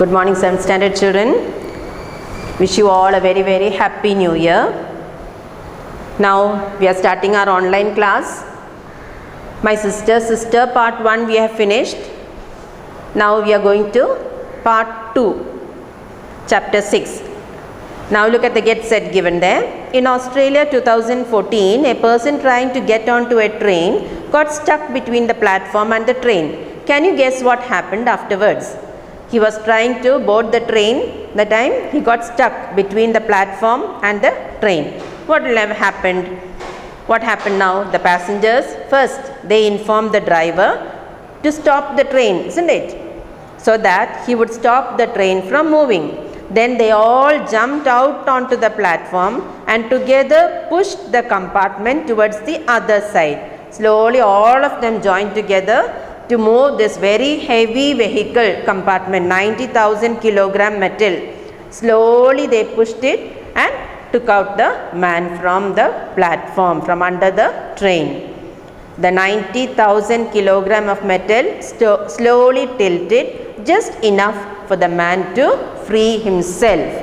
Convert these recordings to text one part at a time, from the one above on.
Good morning, 7th standard children. Wish you all a very happy new year. Now we are starting our online class. My sister part 1 we have finished. Now we are going to part 2, chapter 6. Now look at the get set given there. In Australia 2014, a person trying to get onto a train got stuck between the platform and the train. Can you guess what happened afterwards? He was trying to board the train. The time he got stuck between the platform and the train. What will have happened? What happened now? The passengers, first they informed the driver to stop the train, isn't it? So that he would stop the train from moving. Then they all jumped out onto the platform and together pushed the compartment towards the other side. Slowly all of them joined together to move this very heavy vehicle compartment, 90,000 kilogram metal. Slowly they pushed it and took out the man from the platform, from under the train. The 90,000 kilogram of metal slowly tilted just enough for the man to free himself.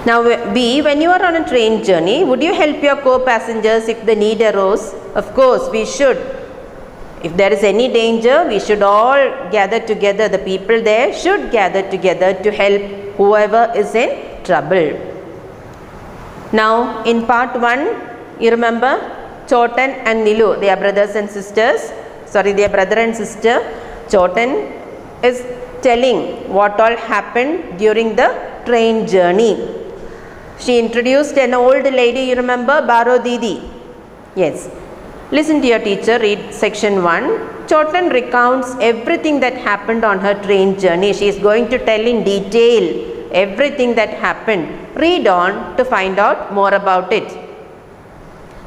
Now B, when you are on a train journey, would you help your co-passengers if the need arose? Of course we should. If there is any danger, we should all gather together. The people there should gather together to help whoever is in trouble. Now in part 1, you remember Chotan and Nilu, they are brothers and sisters. They are brother and sister. Chotan is telling what all happened during the train journey. She introduced an old lady, you remember, Baro Didi. Yes. Listen to your teacher, read section 1. Chotan recounts everything that happened on her train journey. She is going to tell in detail everything that happened. Read on to find out more about it.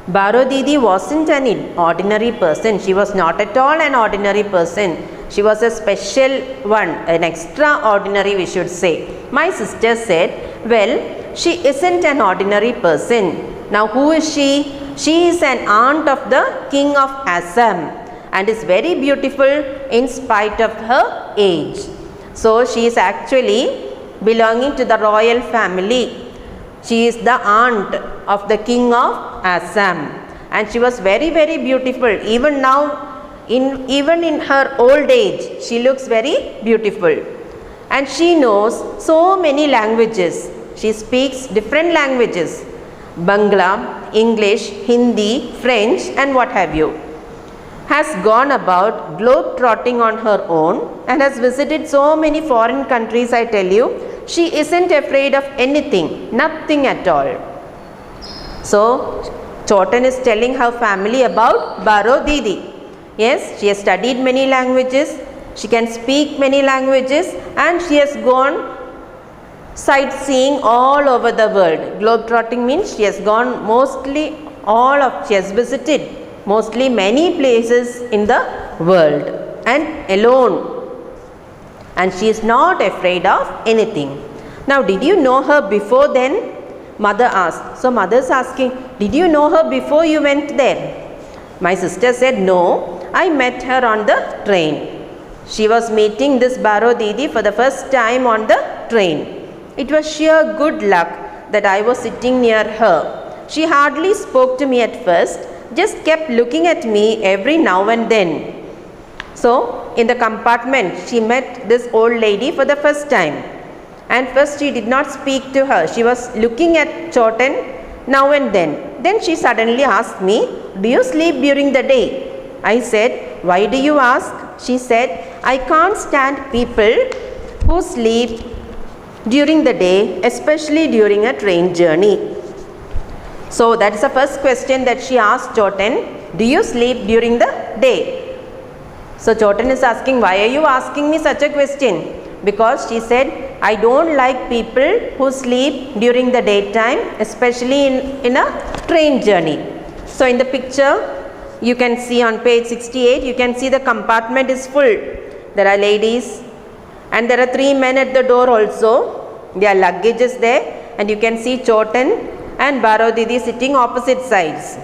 Baro Didi wasn't an ordinary person. She was not at all an ordinary person. She was a special one, an extraordinary we should say. My sister said, well, she isn't an ordinary person. Now who is she? She is an aunt of the king of Assam and is very beautiful in spite of her age. So she is actually belonging to the royal family. She is the aunt of the king of Assam and she was very beautiful. Even now, even in her old age, she looks very beautiful. And she knows so many languages. She speaks different languages. Bangla, English, Hindi, French and what have you. Has gone about globe-trotting on her own and has visited so many foreign countries, I tell you. She isn't afraid of anything, nothing at all. So, Chotan is telling her family about Baro Didi. Yes, she has studied many languages, she can speak many languages and she has gone sightseeing all over the world. Globe-trotting means she has gone she has visited mostly many places in the world and alone. And she is not afraid of anything. Now did you know her before then? Mother asked. So mother is asking, did you know her before you went there? My sister said, no, I met her on the train. She was meeting this Baro Didi for the first time on the train. It was sheer good luck that I was sitting near her. She hardly spoke to me at first, just kept looking at me every now and then. So, in the compartment, she met this old lady for the first time. And first she did not speak to her. She was looking at Chotan now and then. Then she suddenly asked me, do you sleep during the day? I said, why do you ask? She said, I can't stand people who sleep during the day, especially during a train journey. So that is the first question that she asked Chotan, do you sleep during the day? So Chotan is asking, why are you asking me such a question? Because she said, I don't like people who sleep during the daytime, especially in a train journey. So in the picture, you can see on page 68, you can see the compartment is full. There are ladies and there are 3 men at the door also. Their luggage is there and you can see Chotan and Baro Didi sitting opposite sides.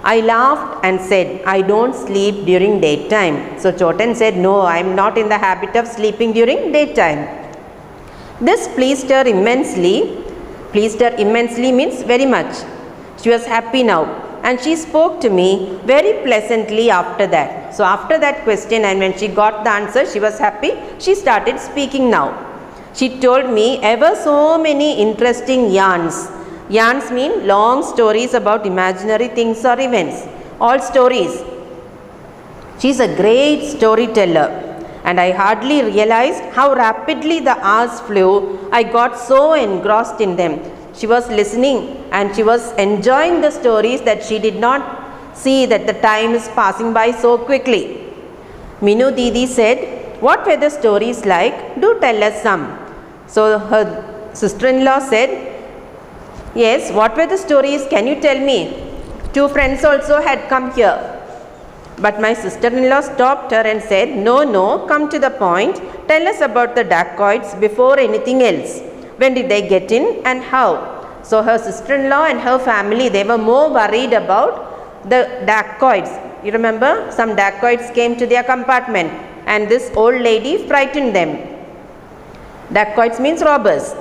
I laughed and said, I don't sleep during daytime. So Chotan said, no, I am not in the habit of sleeping during daytime. This pleased her immensely. Pleased her immensely means very much. She was happy now, and she spoke to me very pleasantly after that. So after that question, and when she got the answer, she was happy. She started speaking now. She told me ever so many interesting yarns. Yarns mean long stories about imaginary things or events. All stories. She is a great storyteller, and I hardly realized how rapidly the hours flew. I got so engrossed in them. She was listening and she was enjoying the stories that she did not see that the time is passing by so quickly. Minu Didi said, what were the stories like? Do tell us some. So her sister-in-law said, yes, what were the stories? Can you tell me? Two friends also had come here. But my sister-in-law stopped her and said, no, come to the point. Tell us about the dacoits before anything else. When did they get in and how? So her sister-in-law and her family, they were more worried about the dacoits. You remember? Some dacoits came to their compartment and this old lady frightened them. Dacoits means robbers.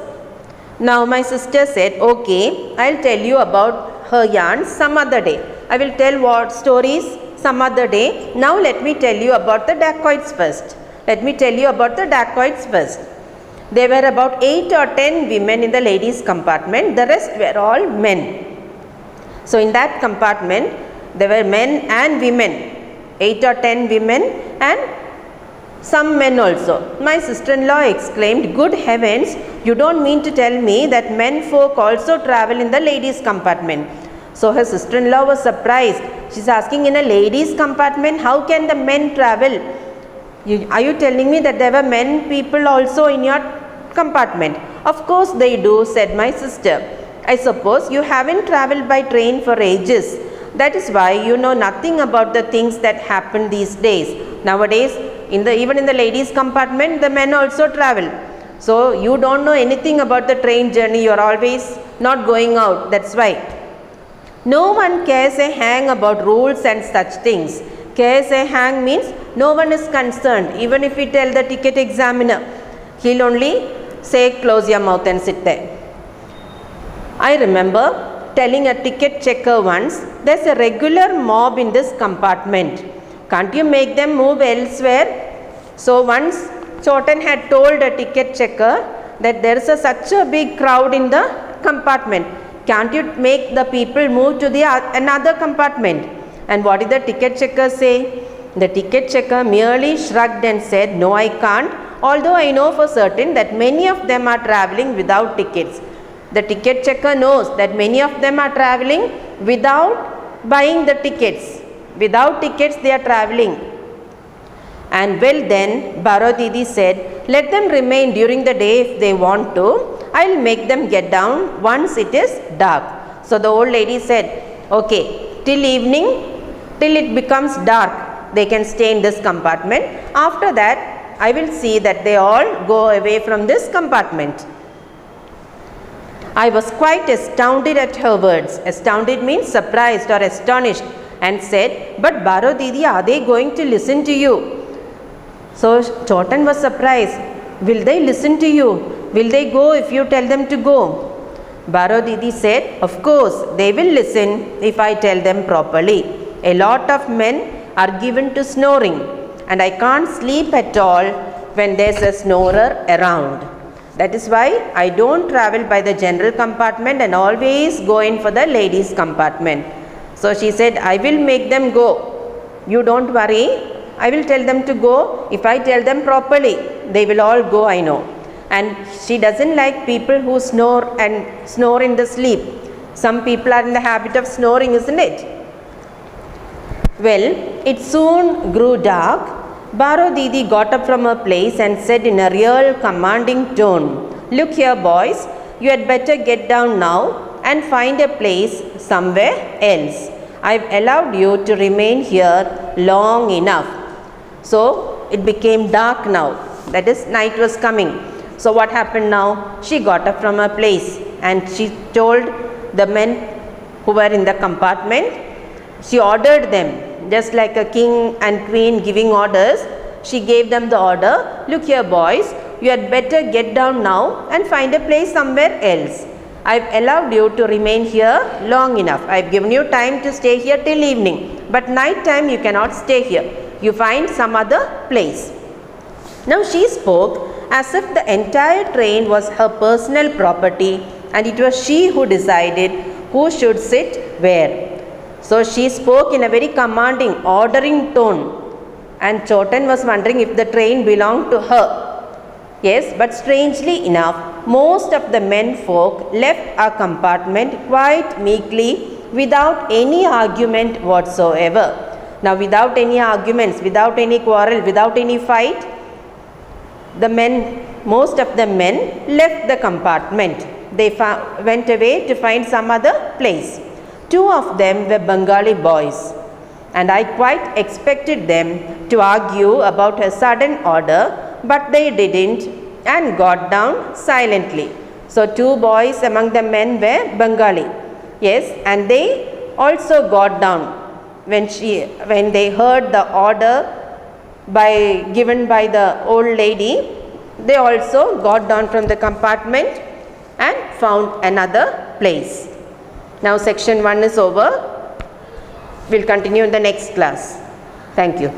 Now my sister said, okay, I'll tell you about her yarns some other day. I will tell what stories some other day. Now let me tell you about the dacoits first. There were about 8 or 10 women in the ladies' compartment. The rest were all men. So in that compartment, there were men and women. 8 or 10 women and some men also. My sister-in-law exclaimed, good heavens, you don't mean to tell me that men folk also travel in the ladies' compartment. So her sister-in-law was surprised. She's asking, in a ladies' compartment, how can the men travel? Are you telling me that there were men people also in your compartment? Of course they do, said my sister. I suppose you haven't traveled by train for ages. That is why you know nothing about the things that happen these days. Nowadays, even in the ladies' compartment, the men also travel. So you don't know anything about the train journey. You are always not going out. That's why. No one cares a hang about rules and such things. Cares a hang means no one is concerned. Even if we tell the ticket examiner, he'll only say close your mouth and sit there. I remember telling a ticket checker once, there's a regular mob in this compartment. Can't you make them move elsewhere? So once Chotan had told a ticket checker that there is such a big crowd in the compartment. Can't you make the people move to the another compartment? And what did the ticket checker say? The ticket checker merely shrugged and said, no, I can't, although I know for certain that many of them are travelling without tickets. The ticket checker knows that many of them are travelling without buying the tickets. Without tickets they are travelling. And well then, Baro Didi said, let them remain during the day if they want to. I'll make them get down once it is dark. So the old lady said, okay, till evening, till it becomes dark, they can stay in this compartment. After that, I will see that they all go away from this compartment. I was quite astounded at her words. Astounded means surprised or astonished, and said, but Baro Didi, are they going to listen to you? So Chotan was surprised. Will they listen to you? Will they go if you tell them to go? Baro Didi said, of course, they will listen if I tell them properly. A lot of men are given to snoring, and I can't sleep at all when there's a snorer around. That is why I don't travel by the general compartment and always go in for the ladies' compartment. So she said, I will make them go. You don't worry. I will tell them to go. If I tell them properly, they will all go, I know. And she doesn't like people who snore and snore in the sleep. Some people are in the habit of snoring, isn't it? Well, it soon grew dark. Baro Didi got up from her place and said in a real commanding tone, look here boys, you had better get down now and find a place somewhere else. I've allowed you to remain here long enough. So it became dark now, that is night was coming. So what happened now? She got up from her place and she told the men who were in the compartment, She ordered them, just like a king and queen giving orders. She gave them the order, look here boys, you had better get down now and find a place somewhere else. I have allowed you to remain here long enough. I have given you time to stay here till evening. But night time you cannot stay here. You find some other place. Now she spoke as if the entire train was her personal property and it was she who decided who should sit where. So she spoke in a very commanding, ordering tone. And Chotan was wondering if the train belonged to her. Yes, but strangely enough, most of the men folk left our compartment quite meekly without any argument whatsoever. Now without any arguments, without any quarrel, without any fight, most of the men left the compartment. They went away to find some other place. 2 of them were Bengali boys, and I quite expected them to argue about a sudden order, but they didn't and got down silently. So 2 boys among the men were Bengali. Yes, and they also got down when they heard the order given by the old lady. They also got down from the compartment and found another place. Now section 1 is over. We'll continue in the next class. Thank you.